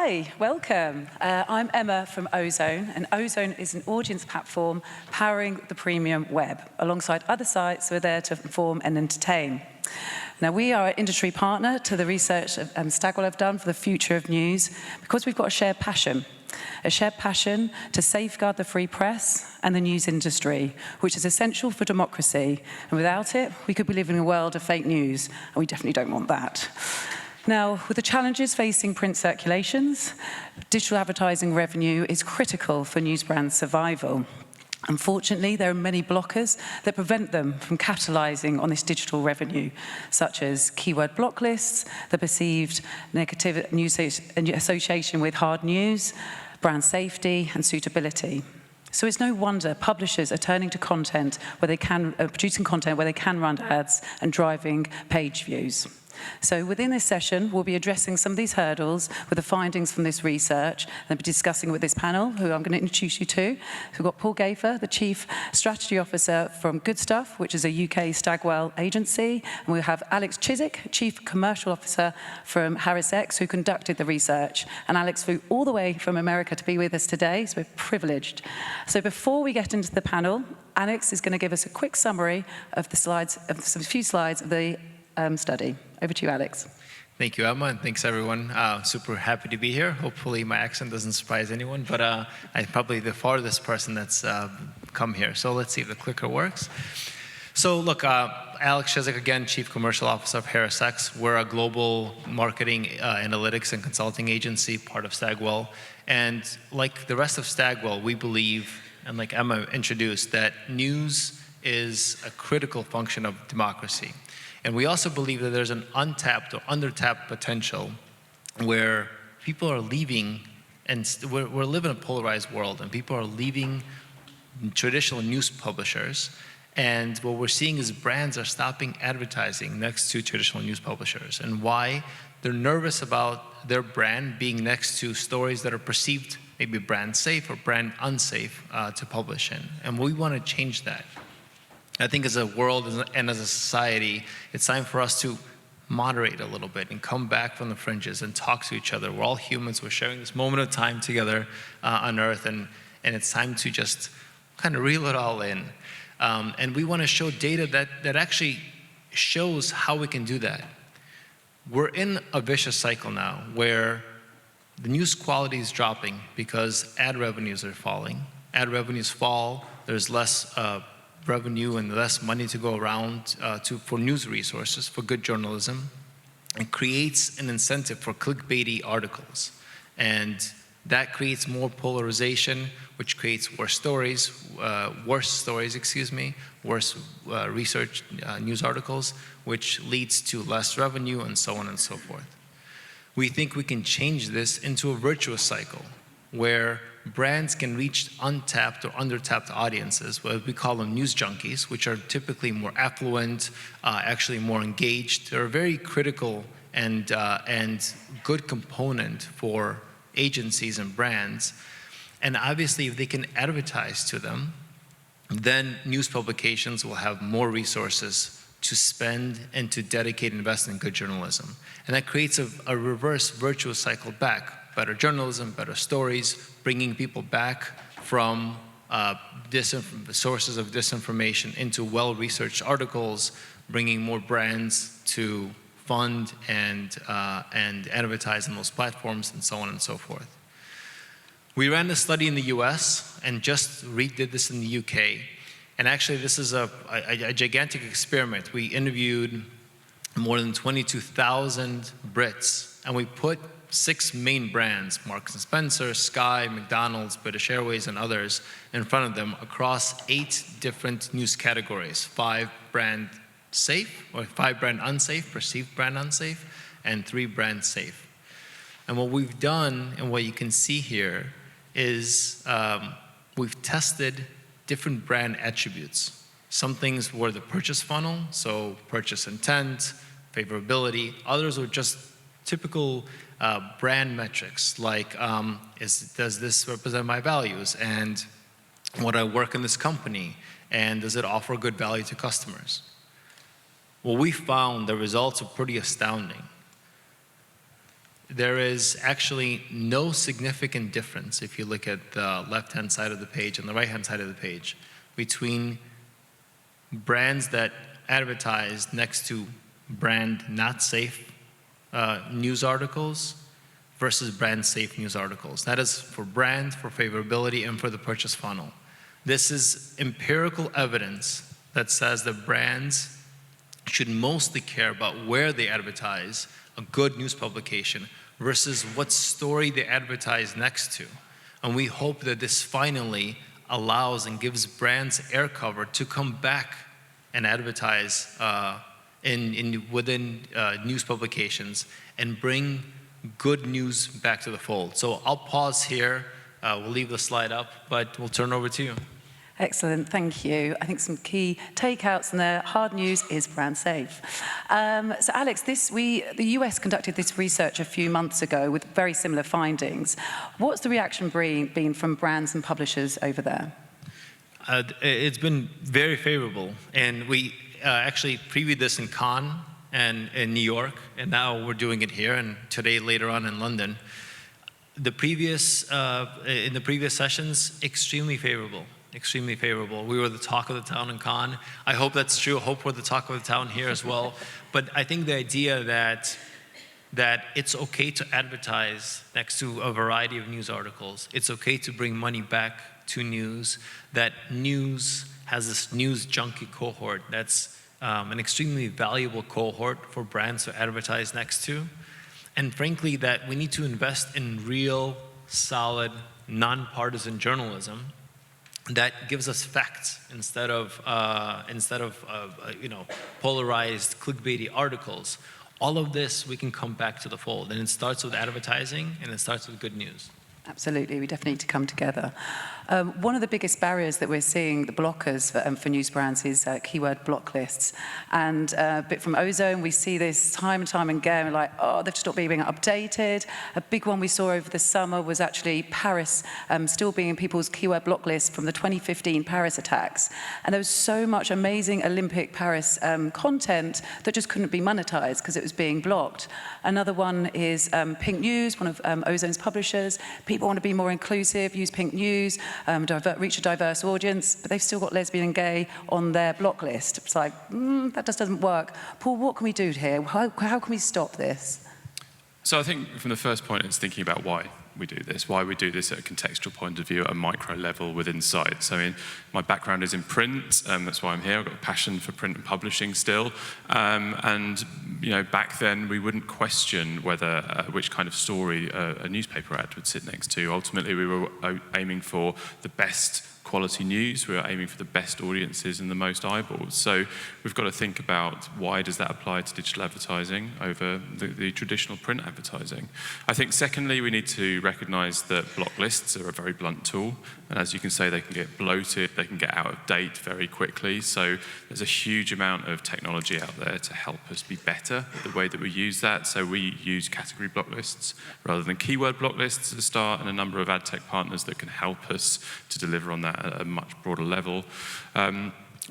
Hi, welcome. I'm Emma from Ozone, and Ozone is an audience platform powering the premium web. Alongside other sites, we're there to inform and entertain. Now, we are an industry partner to the research Stagwell have done for the future of news because we've got a shared passion to safeguard the free press and the news industry, which is essential for democracy. And without it, we could be living in a world of fake news, and we definitely don't want that. Now, with the challenges facing print circulations, digital advertising revenue is critical for news brands' survival. Unfortunately, there are many blockers that prevent them from capitalizing on this digital revenue, such as keyword block lists, the perceived negative news association with hard news, brand safety, and suitability. So it's no wonder publishers are turning to content where they can, producing content where they can run ads and driving page views. So within this session, we'll be addressing some of these hurdles with the findings from this research, and be discussing with this panel, who I'm going to introduce you to. So we've got Paul Gayfer, the Chief Strategy Officer from Goodstuff, which is a UK Stagwell agency, and we have Alex Chizhik, Chief Commercial Officer from HarrisX, who conducted the research. And Alex flew all the way from America to be with us today, so we're privileged. So before we get into the panel, Alex is going to give us a quick summary of the slides, of a few slides of the study. Over to you, Alex. Thank you, Emma, and thanks, everyone. Super happy to be here. Hopefully my accent doesn't surprise anyone, but I'm probably the farthest person that's come here. So let's see if the clicker works. So look, Alex Chizhik, again, Chief Commercial Officer of HarrisX. We're a global marketing, analytics, and consulting agency, part of Stagwell. And like the rest of Stagwell, we believe, and like Emma introduced, that news is a critical function of democracy. And we also believe that there's an untapped or undertapped potential where people are leaving, and we're living in a polarized world, and people are leaving traditional news publishers. And what we're seeing is brands are stopping advertising next to traditional news publishers. And why? They're nervous about their brand being next to stories that are perceived maybe brand safe or brand unsafe to publish in. And we want to change that. I think as a world and as a society, it's time for us to moderate a little bit and come back from the fringes and talk to each other. We're all humans. We're sharing this moment of time together on Earth, and it's time to just kind of reel it all in. And we want to show data that actually shows how we can do that. We're in a vicious cycle now where the news quality is dropping because ad revenues are falling. Ad revenues fall, there's less revenue and less money to go around for news resources, for good journalism. It creates an incentive for clickbaity articles. And that creates more polarization, which creates worse stories, worse research news articles, which leads to less revenue and so on and so forth. We think we can change this into a virtuous cycle where brands can reach untapped or undertapped audiences, what we call them news junkies, which are typically more affluent, actually more engaged. They're a very critical and good component for agencies and brands. And obviously, if they can advertise to them, then news publications will have more resources to spend and to dedicate and invest in good journalism. And that creates a reverse virtuous cycle back. Better journalism, better stories, bringing people back from sources of disinformation into well-researched articles, bringing more brands to fund and advertise on those platforms, and so on and so forth. We ran this study in the US and just redid this in the UK. And actually, this is a gigantic experiment. We interviewed more than 22,000 Brits, and we put 6 main brands, Marks & Spencer, Sky, McDonald's, British Airways, and others, in front of them across 8 different news categories: 5 brand safe, or 5 brand unsafe, perceived brand unsafe, and 3 brand safe. And what we've done, and what you can see here, is we've tested different brand attributes. Some things were the purchase funnel, so purchase intent, favorability. Others were just typical brand metrics, like does this represent my values, and would I work in this company, and does it offer good value to customers? Well, we found the results are pretty astounding. there is actually no significant difference if you look at the left-hand side of the page and the right-hand side of the page between brands that advertise next to brand not safe news articles versus brand safe news articles. That is for brand, for favorability, and for the purchase funnel. This is empirical evidence that says that brands should mostly care about where they advertise a good news publication versus what story they advertise next to. And we hope that this finally allows and gives brands air cover to come back and advertise within news publications and bring good news back to the fold. So I'll pause here. We'll leave the slide up, but we'll turn over to you. Excellent, thank you. I think some key takeouts in there. Hard news is brand safe. So Alex, the US conducted this research a few months ago with very similar findings. What's the reaction been from brands and publishers over there? It's been very favorable, and we actually previewed this in Cannes and in New York, and now we're doing it here, and today later on in London. In the previous sessions, extremely favorable. Extremely favorable. We were the talk of the town in Cannes. I hope that's true. I hope we're the talk of the town here as well. But I think the idea that it's okay to advertise next to a variety of news articles, it's okay to bring money back to news, that news has this news junkie cohort that's an extremely valuable cohort for brands to advertise next to. And frankly, that we need to invest in real, solid, nonpartisan journalism that gives us facts instead of polarized clickbaity articles. All of this we can come back to the fold, and it starts with advertising and it starts with good news. Absolutely, we definitely need to come together. One of the biggest barriers that we're seeing, the blockers for news brands, is keyword block lists. And a bit from Ozone, we see this time and time again. We're like, oh, they've stopped being updated. A big one we saw over the summer was actually Paris still being in people's keyword block list from the 2015 Paris attacks. And there was so much amazing Olympic Paris content that just couldn't be monetized because it was being blocked. Another one is Pink News, one of Ozone's publishers. People want to be more inclusive, use Pink News, reach a diverse audience, but they've still got lesbian and gay on their block list. It's like, that just doesn't work. Paul, what can we do here? How can we stop this? So I think from the first point, it's thinking about why we do this, why we do this at a contextual point of view, at a micro level within sites. I mean, my background is in print, that's why I'm here. I've got a passion for print and publishing still. And back then we wouldn't question whether which kind of story a newspaper ad would sit next to. Ultimately, we were aiming for the best quality news. We are aiming for the best audiences and the most eyeballs. So we've got to think about why does that apply to digital advertising over the traditional print advertising. I think secondly, we need to recognise that block lists are a very blunt tool. And as you can say, they can get bloated, they can get out of date very quickly. So there's a huge amount of technology out there to help us be better at the way that we use that. So we use category block lists rather than keyword block lists at the start, and a number of ad tech partners that can help us to deliver on that at a much broader level.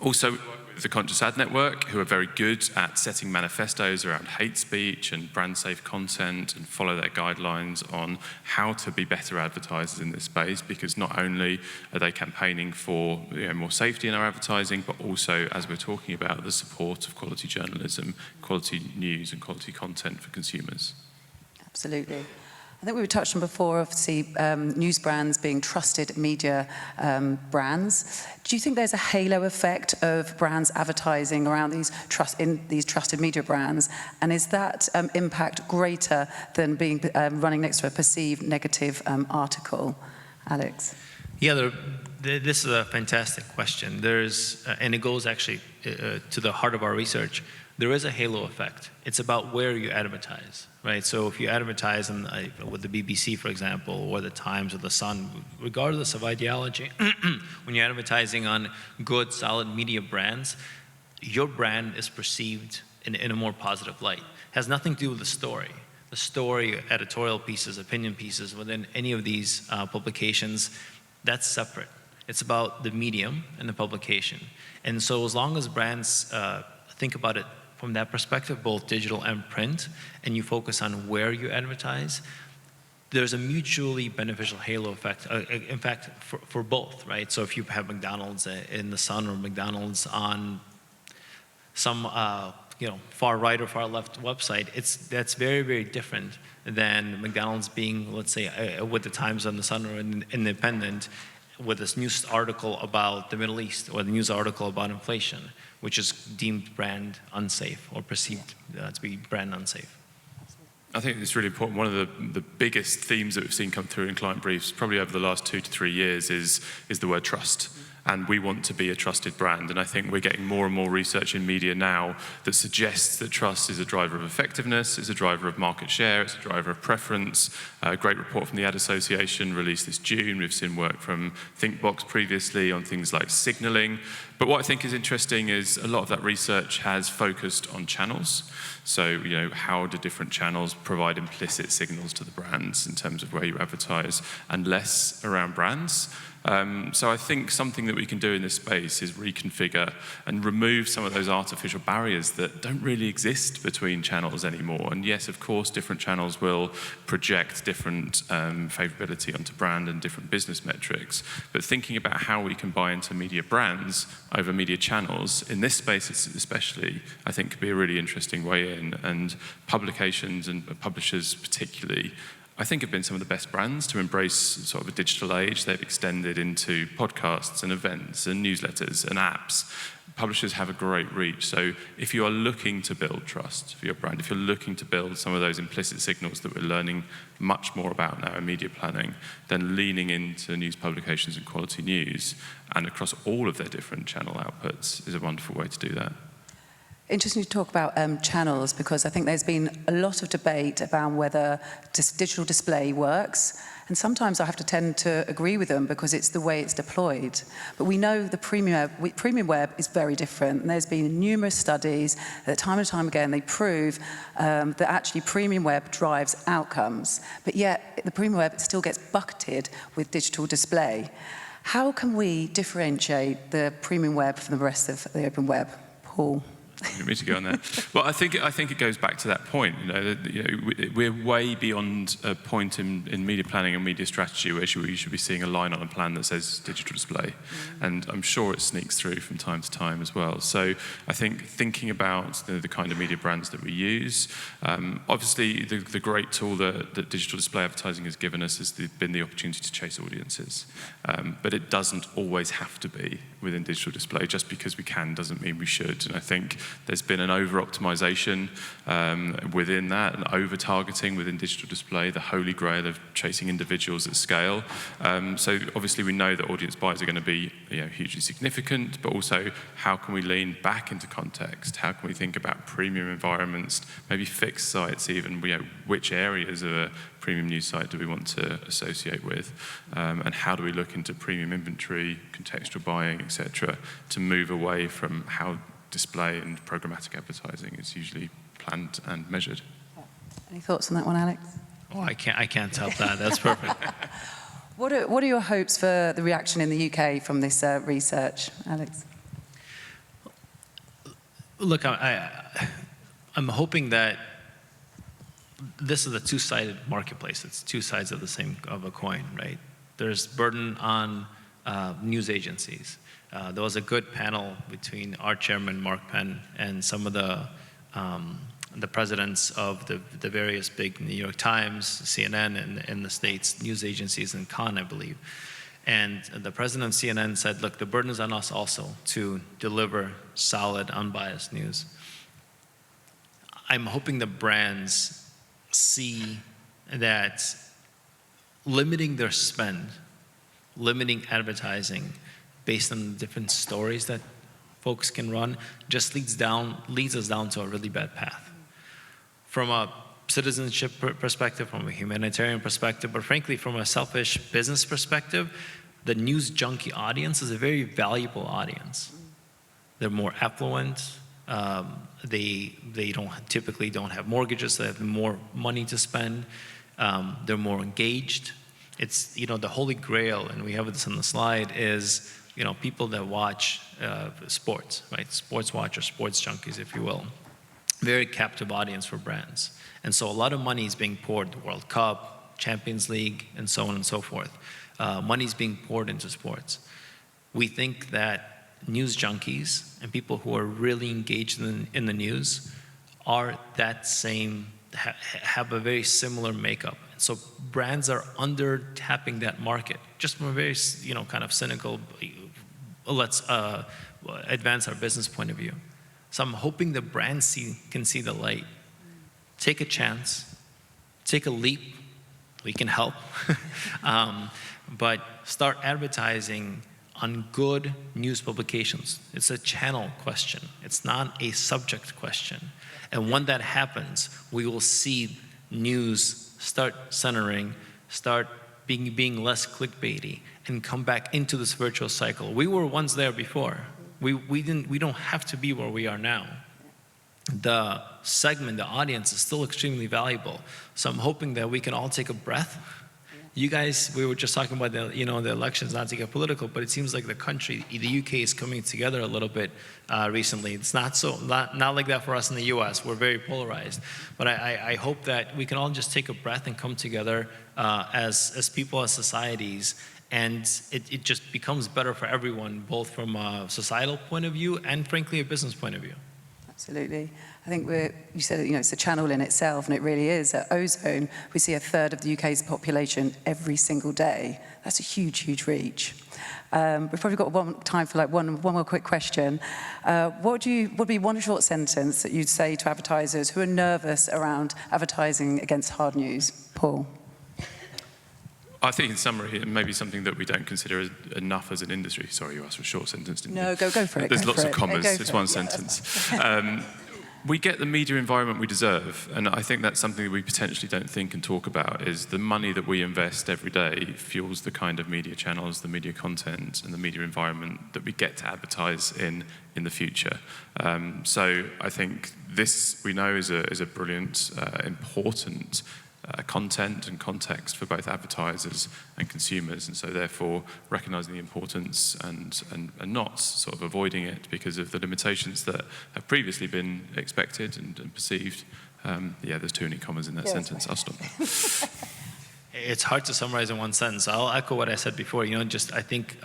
Also, we work with the Conscious Ad Network, who are very good at setting manifestos around hate speech and brand safe content, and follow their guidelines on how to be better advertisers in this space, because not only are they campaigning for more safety in our advertising, but also, as we're talking about, the support of quality journalism, quality news and quality content for consumers. Absolutely. I think we were touched on before, obviously, news brands being trusted media brands. Do you think there's a halo effect of brands advertising around these trusted media brands? And is that impact greater than being running next to a perceived negative article? Alex? Yeah, this is a fantastic question. And it goes actually to the heart of our research. There is a halo effect. It's about where you advertise, right? So if you advertise with the BBC, for example, or the Times or the Sun, regardless of ideology, when you're advertising on good, solid media brands, your brand is perceived in a more positive light. It has nothing to do with the story. The story, editorial pieces, opinion pieces within any of these publications, that's separate. It's about the medium and the publication. And so as long as brands think about it from that perspective, both digital and print, and you focus on where you advertise, there's a mutually beneficial halo effect, in fact, for both, right? So if you have McDonald's in the sun or McDonald's on some far right or far left website, that's very, very different than McDonald's being, let's say, with the Times on the Sun or an Independent, with this news article about the Middle East or the news article about inflation, which is deemed brand unsafe or perceived to be brand unsafe. I think it's really important. One of the biggest themes that we've seen come through in client briefs, probably over the last 2 to 3 years, is the word trust. And we want to be a trusted brand. And I think we're getting more and more research in media now that suggests that trust is a driver of effectiveness, it's a driver of market share, it's a driver of preference. A great report from the Ad Association released this June. We've seen work from Thinkbox previously on things like signaling. But what I think is interesting is a lot of that research has focused on channels. So, how do different channels provide implicit signals to the brands in terms of where you advertise, and less around brands. So I think something that we can do in this space is reconfigure and remove some of those artificial barriers that don't really exist between channels anymore. And yes, of course, different channels will project different favorability onto brand and different business metrics. But thinking about how we can buy into media brands over media channels, in this space especially, I think could be a really interesting way in. And publications and publishers particularly, I think, have been some of the best brands to embrace sort of a digital age. They've extended into podcasts and events and newsletters and apps. Publishers have a great reach. So if you are looking to build trust for your brand, if you're looking to build some of those implicit signals that we're learning much more about now in media planning, then leaning into news publications and quality news and across all of their different channel outputs is a wonderful way to do that. Interesting to talk about channels, because I think there's been a lot of debate about whether digital display works, and sometimes I have to tend to agree with them because it's the way it's deployed. But we know the premium web is very different, and there's been numerous studies that time and time again they prove that actually premium web drives outcomes, but yet the premium web still gets bucketed with digital display. How can we differentiate the premium web from the rest of the open web? Paul? You want me to go on that? Well, I think it goes back to that point. We're way beyond a point in media planning and media strategy where you should be seeing a line on a plan that says digital display, and I'm sure it sneaks through from time to time as well. So I think thinking about the kind of media brands that we use, obviously the great tool that digital display advertising has given us has been the opportunity to chase audiences, but it doesn't always have to be within digital display. Just because we can doesn't mean we should, and I think there's been an over-optimization within that, and over-targeting within digital display, the holy grail of chasing individuals at scale. So obviously we know that audience buys are going to be hugely significant, but also how can we lean back into context? How can we think about premium environments, maybe fixed sites even, which areas of a premium news site do we want to associate with? And how do we look into premium inventory, contextual buying, etc., to move away from how display and programmatic advertising is usually planned and measured. Any thoughts on that one, Alex? Oh, I can't top that. That's perfect. What are your hopes for the reaction in the UK from this research, Alex? Look, I'm hoping that this is a two-sided marketplace. It's two sides of a coin, right? There's burden on news agencies. There was a good panel between our chairman, Mark Penn, and some of the presidents of the various big New York Times, CNN, and the States news agencies, and Cannes, I believe. And the president of CNN said, look, the burden is on us also to deliver solid, unbiased news. I'm hoping the brands see that limiting their spend, limiting advertising, based on the different stories that folks can run, just leads us down to a really bad path. From a citizenship perspective, from a humanitarian perspective, but frankly, from a selfish business perspective, the news junkie audience is a very valuable audience. They're more affluent. They typically don't have mortgages. They have more money to spend. They're more engaged. It's, the holy grail, and we have this on the slide, is people that watch sports, right? Sports watchers, sports junkies, if you will. very captive audience for brands. And so a lot of money is being poured, the World Cup, Champions League, and so on and so forth. Money is being poured into sports. We think that news junkies and people who are really engaged in the news are that same, have a very similar makeup. And so brands are under tapping that market, just from a very, kind of cynical, let's advance our business point of view. So I'm hoping the brands can see the light. Take a chance, take a leap, we can help, but start advertising on good news publications. It's a channel question. It's not a subject question. And when that happens, we will see news start centering, start being less clickbaity, and come back into this virtual cycle. We were once there before. We don't have to be where we are now. The segment, the audience is still extremely valuable. So I'm hoping that we can all take a breath. You guys, we were just talking about the elections, not to get political, but it seems like the country, the UK, is coming together a little bit recently. It's not like that for us in the US. We're very polarized. But I hope that we can all just take a breath and come together as people, as societies, and it just becomes better for everyone, both from a societal point of view and, frankly, a business point of view. Absolutely. I think you said it's a channel in itself, and it really is. At Ozone, we see 1/3 of the UK's population every single day. That's a huge, huge reach. We've probably got time for one more quick question. What would be one short sentence that you'd say to advertisers who are nervous around advertising against hard news? Paul? I think in summary, it may be something that we don't consider enough as an industry. Sorry, you asked for a short sentence, didn't you? No, go for it. There's lots of commas. It's one sentence. We get the media environment we deserve, and I think that's something that we potentially don't think and talk about, is the money that we invest every day fuels the kind of media channels, the media content, and the media environment that we get to advertise in the future. So I think this, we know, is a brilliant, important content and context for both advertisers and consumers, and so therefore recognising the importance and not sort of avoiding it because of the limitations that have previously been expected and perceived. Yeah, there's too many commas in that sentence. I'll stop there. It's hard to summarize in one sentence. I'll echo what I said before. I think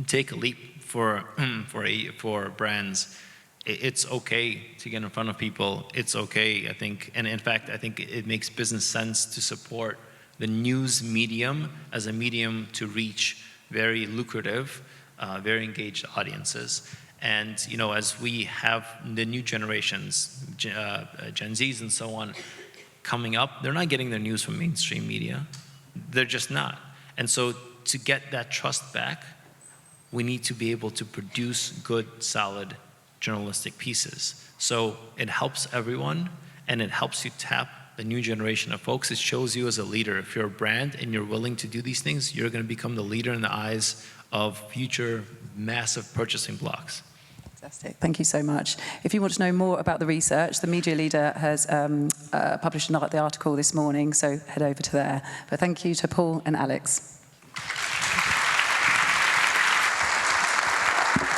take a leap for brands. It's okay to get in front of people. It's okay, I think, and in fact, I think it makes business sense to support the news medium as a medium to reach very lucrative, very engaged audiences. And as we have the new generations, Gen Zs and so on, coming up, they're not getting their news from mainstream media. They're just not. And so to get that trust back, we need to be able to produce good, solid journalistic pieces. So it helps everyone, and it helps you tap the new generation of folks. It shows you as a leader. If you're a brand and you're willing to do these things, you're going to become the leader in the eyes of future massive purchasing blocks. Fantastic. Thank you so much. If you want to know more about the research, the Media Leader has published the article this morning, so head over to there. But thank you to Paul and Alex.